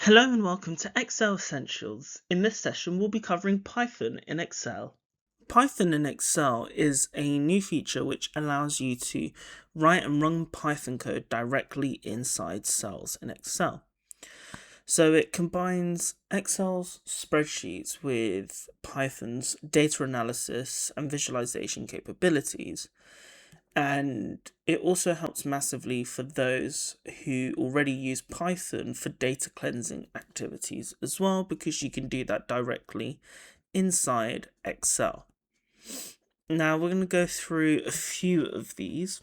Hello and welcome to Excel Essentials. In this session, we'll be covering Python in Excel. Python in Excel is a new feature which allows you to write and run Python code directly inside cells in Excel. So it combines Excel's spreadsheets with Python's data analysis and visualization capabilities. And it also helps massively for those who already use Python for data cleansing activities as well, because you can do that directly inside Excel. Now we're going to go through a few of these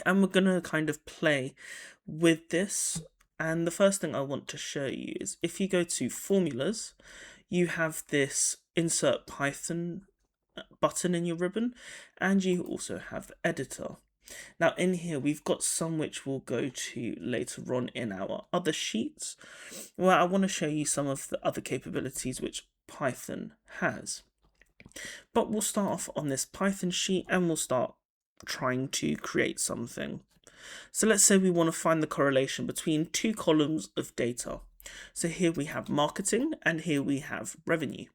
and we're going to kind of play with this. And the first thing I want to show you is if you go to formulas, you have this insert Python button in your ribbon, and you also have the editor. Now in here we've got some which we'll go to later on in our other sheets, where I want to show you some of the other capabilities which Python has. But we'll start off on this Python sheet and we'll start trying to create something. So let's say we want to find the correlation between two columns of data. So here we have marketing and here we have revenue.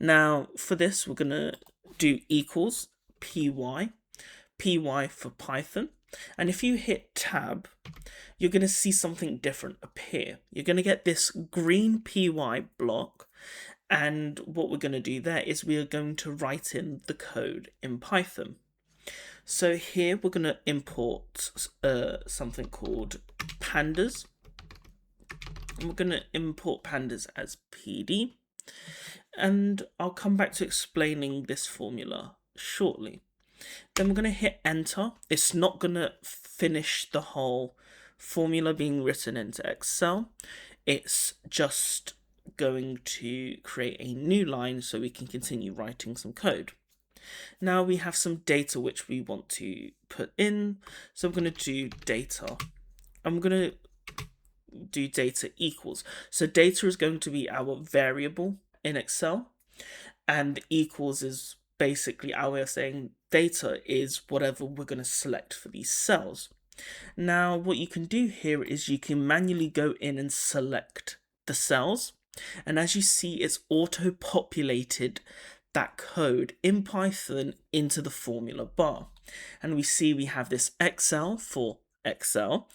Now for this we're going to do equals py for Python, and if you hit tab you're going to see something different appear. You're going to get this green py block, and what we're going to do there is we are going to write in the code in Python. So here we're going to import something called Pandas, and we're going to import Pandas as PD. And I'll come back to explaining this formula shortly. Then we're going to hit enter. It's not going to finish the whole formula being written into Excel. It's just going to create a new line so we can continue writing some code. Now we have some data which we want to put in. So we're going to do data. And we're going to do data equals. So data is going to be our variable in Excel, and the equals is basically our way of saying data is whatever we're going to select for these cells. Now what you can do here is you can manually go in and select the cells, and as you see it's auto populated that code in Python into the formula bar, and we see we have this XL for Excel,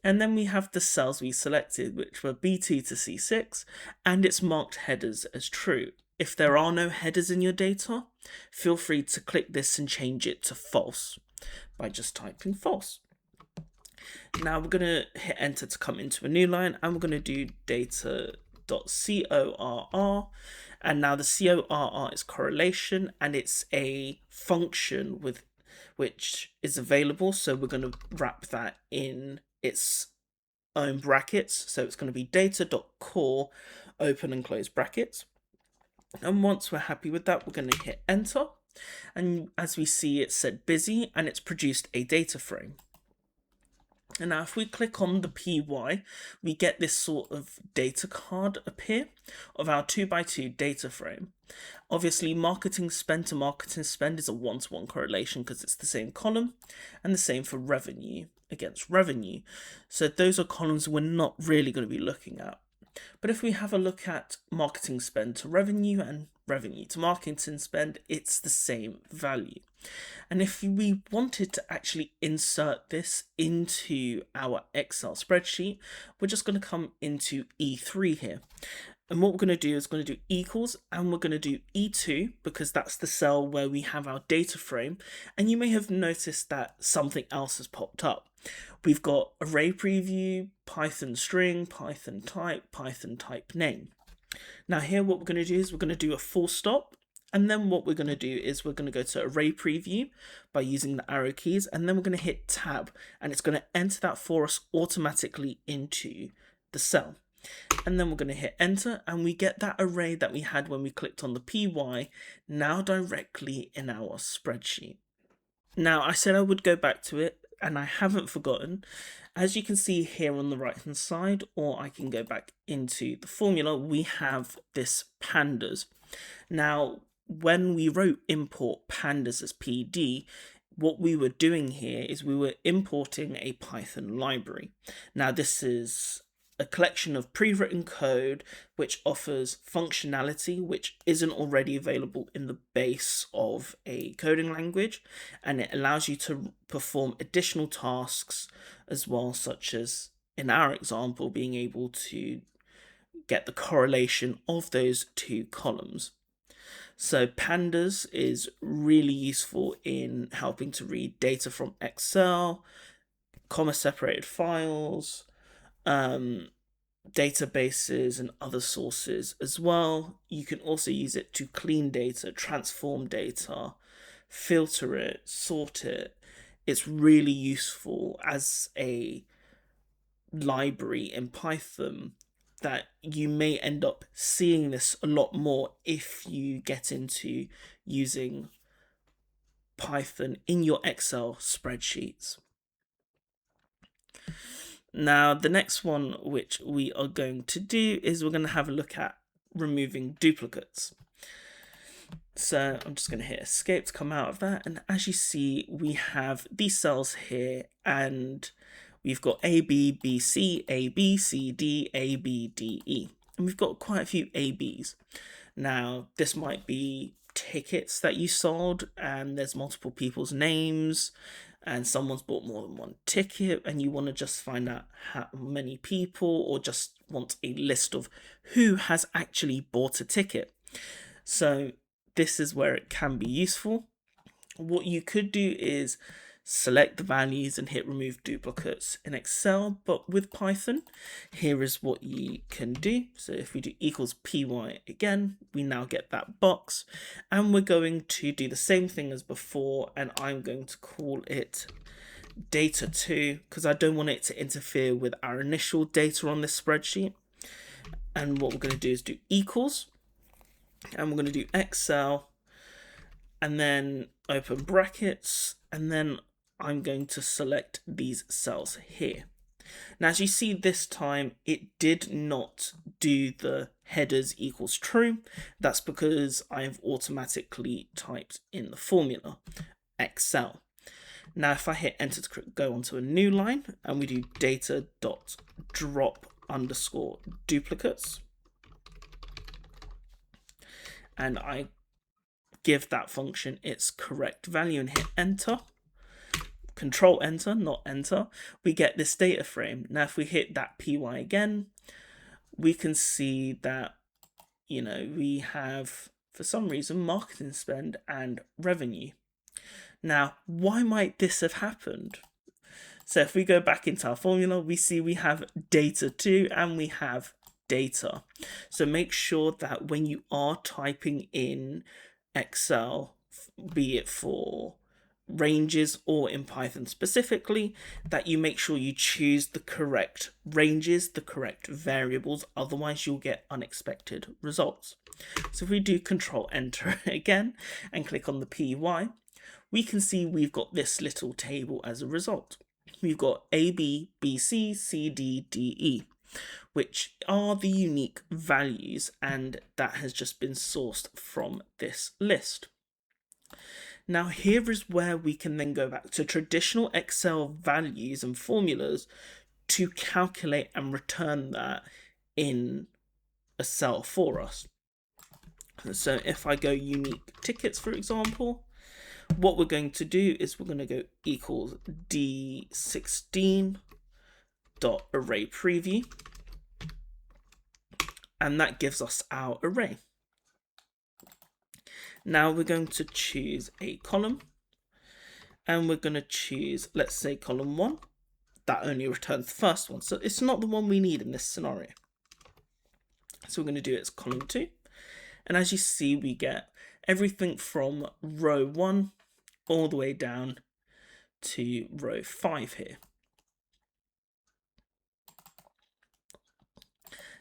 and then we have the cells we selected, which were B2 to C6, and it's marked headers as true. If there are no headers in your data, feel free to click this and change it to false by just typing false. Now we're going to hit enter to come into a new line, and we're going to do data.corr, and now the corr is correlation, and it's a function with which is available, so we're going to wrap that in its own brackets. So it's going to be data.corr open and close brackets, and once we're happy with that we're going to hit enter, and as we see it said busy and it's produced a data frame. And now if we click on the py, we get this sort of data card appear of our 2x2 data frame. Obviously marketing spend to marketing spend is a one-to-one correlation because it's the same column, and the same for revenue against revenue. So those are columns we're not really going to be looking at. But if we have a look at marketing spend to revenue and revenue to marketing spend, it's the same value. And if we wanted to actually insert this into our Excel spreadsheet, we're just going to come into E3 here. And what we're going to do is going to do equals, and we're going to do E2 because that's the cell where we have our data frame. And you may have noticed that something else has popped up. We've got array preview, Python string, Python type name. Now here what we're going to do is we're going to do a full stop, and then what we're going to do is we're going to go to array preview by using the arrow keys, and then we're going to hit tab, and it's going to enter that for us automatically into the cell. And then we're going to hit enter, and we get that array that we had when we clicked on the py now directly in our spreadsheet. Now I said I would go back to it, and I haven't forgotten. As you can see here on the right hand side, or I can go back into the formula, we have this pandas. Now when we wrote import pandas as PD, what we were doing here is we were importing a Python library. Now, this is a collection of pre-written code which offers functionality which isn't already available in the base of a coding language, and it allows you to perform additional tasks as well, such as, in our example, being able to get the correlation of those two columns. So Pandas is really useful in helping to read data from Excel, comma-separated files, databases and other sources as well. You can also use it to clean data, transform data, filter it, sort it. It's really useful as a library in Python that you may end up seeing this a lot more if you get into using Python in your Excel spreadsheets. Now, the next one which we are going to do is we're going to have a look at removing duplicates. So I'm just going to hit escape to come out of that. And as you see, we have these cells here, and we've got A, B, B, C, A, B, C, D, A, B, D, E. And we've got quite a few ABs. Now, this might be tickets that you sold, and there's multiple people's names, and someone's bought more than one ticket, and you want to just find out how many people, or just want a list of who has actually bought a ticket. So this is where it can be useful. What you could do is select the values and hit remove duplicates in Excel, but with Python, here is what you can do. So if we do equals py again, we now get that box, and we're going to do the same thing as before, and I'm going to call it data2 because I don't want it to interfere with our initial data on this spreadsheet. And what we're going to do is do equals, and we're going to do Excel, and then open brackets, and then I'm going to select these cells here. Now, as you see this time, it did not do the headers equals true. That's because I've automatically typed in the formula, Excel. Now, if I hit enter to go onto a new line, and we do data.drop_duplicates, and I give that function its correct value and hit enter, control enter, not enter, we get this data frame. Now, if we hit that py again, we can see that, we have, for some reason, marketing spend and revenue. Now, why might this have happened? So if we go back into our formula, we see we have data2 and we have data. So make sure that when you are typing in Excel, be it for ranges or in Python specifically, that you make sure you choose the correct ranges, the correct variables, otherwise you'll get unexpected results. So if we do control enter again and click on the py, we can see we've got this little table as a result. We've got A, B, B, C, C, D, D, E, which are the unique values, and that has just been sourced from this list. Now, here is where we can then go back to traditional Excel values and formulas to calculate and return that in a cell for us. So if I go unique tickets, for example, what we're going to do is we're going to go equals d16.array preview, and that gives us our array. Now we're going to choose a column, and we're going to choose, let's say, column 1. That only returns the first one, so it's not the one we need in this scenario. So we're going to do it as column 2, and as you see, we get everything from row 1 all the way down to row 5 here.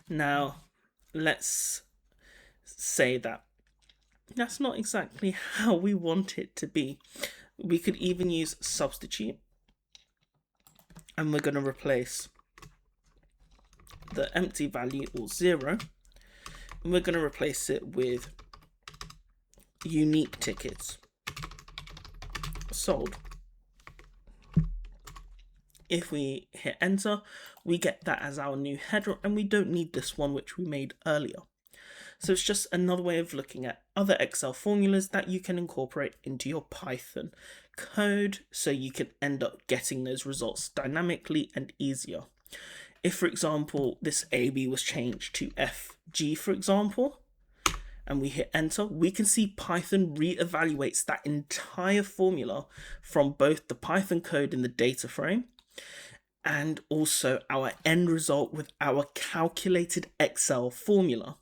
Now, let's say that that's not exactly how we want it to be. We could even use substitute, and we're going to replace the empty value, or 0, and we're going to replace it with unique tickets. sold. If we hit enter, we get that as our new header, and we don't need this one which we made earlier. So it's just another way of looking at other Excel formulas that you can incorporate into your Python code, so you can end up getting those results dynamically and easier. If, for example, this AB was changed to FG, for example, and we hit enter, we can see Python re-evaluates that entire formula from both the Python code in the data frame and also our end result with our calculated Excel formula.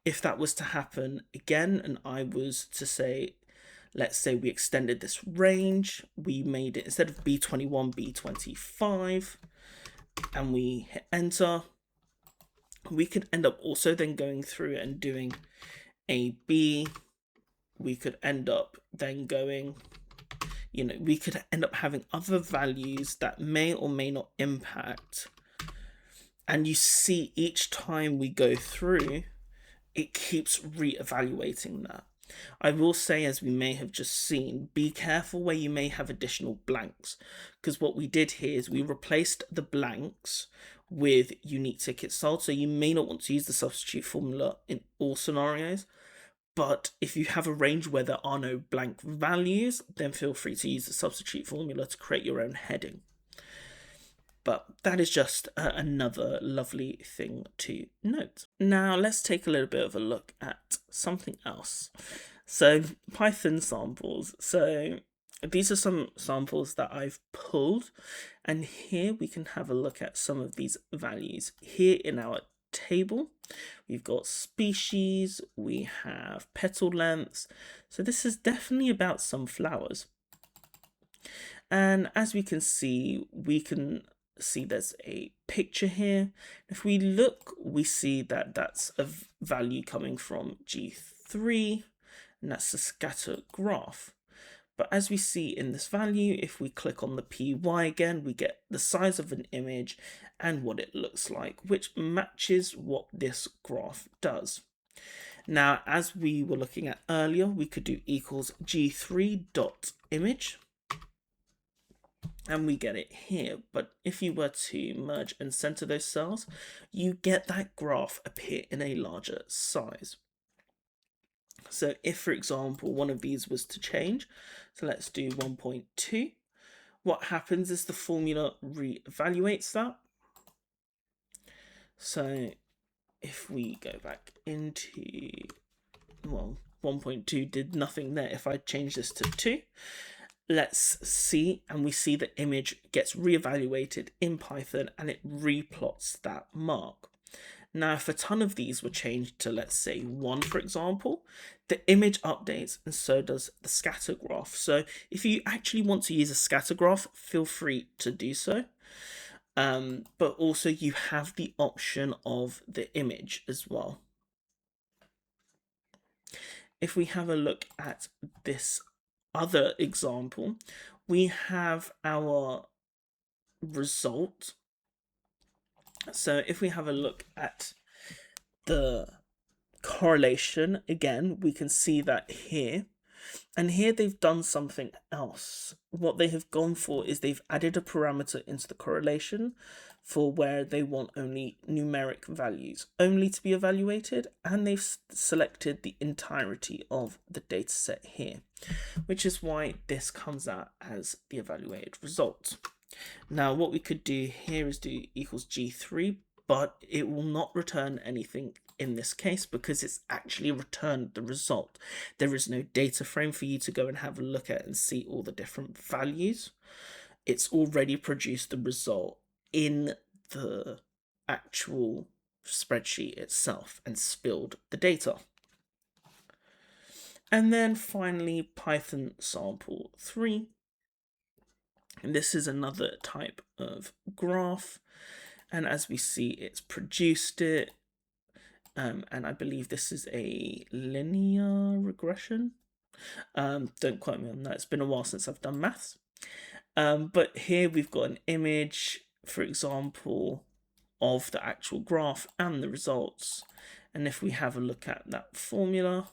If that was to happen again, and I was to say, let's say we extended this range, we made it, instead of B21, B25, and we hit enter, we could end up also then going through and doing AB. We could end up then going, we could end up having other values that may or may not impact. And you see each time we go through, it keeps re-evaluating that. I will say, as we may have just seen, be careful where you may have additional blanks, because what we did here is we replaced the blanks with unique tickets sold. So you may not want to use the substitute formula in all scenarios, but if you have a range where there are no blank values, then feel free to use the substitute formula to create your own heading. But that is just another lovely thing to note. Now let's take a little bit of a look at something else. So Python samples. So these are some samples that I've pulled, and here we can have a look at some of these values. Here in our table, we've got species, we have petal lengths. So this is definitely about some flowers. And as we can see there's a picture here. If we look, we see that that's a value coming from G3, and that's the scatter graph. But as we see in this value, if we click on the PY again, we get the size of an image and what it looks like, which matches what this graph does. Now, as we were looking at earlier, we could do equals G3.image, and we get it here. But if you were to merge and center those cells, you get that graph appear in a larger size. So if, for example, one of these was to change, so let's do 1.2, what happens is the formula re-evaluates that. So if we go back into, 1.2 did nothing there. If I change this to 2, let's see, and we see the image gets re-evaluated in Python and it replots that mark. Now, if a ton of these were changed to, let's say, 1, for example, the image updates and so does the scatter graph. So if you actually want to use a scatter graph, feel free to do so. But also you have the option of the image as well. If we have a look at this other example, we have our result. So if we have a look at the correlation, again, we can see that here. And here they've done something else. What they have gone for is they've added a parameter into the correlation for where they want only numeric values only to be evaluated, and they've selected the entirety of the dataset here, which is why this comes out as the evaluated result. Now, what we could do here is do equals G3, but it will not return anything in this case because it's actually returned the result. There is no data frame for you to go and have a look at and see all the different values. It's already produced the result in the actual spreadsheet itself and spilled the data. And then finally, Python sample 3. And this is another type of graph. And as we see, it's produced it. And I believe this is a linear regression. Don't quote me on that. It's been a while since I've done maths. But here we've got an image, for example, of the actual graph and the results. And if we have a look at that formula,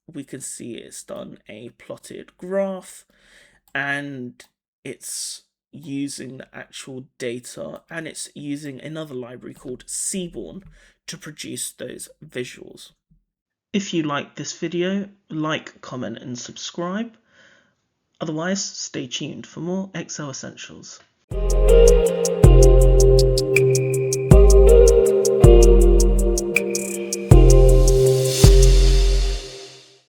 we can see it's done a plotted graph. and it's using the actual data, and it's using another library called Seaborn to produce those visuals. If you like this video, like, comment and subscribe. Otherwise, stay tuned for more Excel Essentials.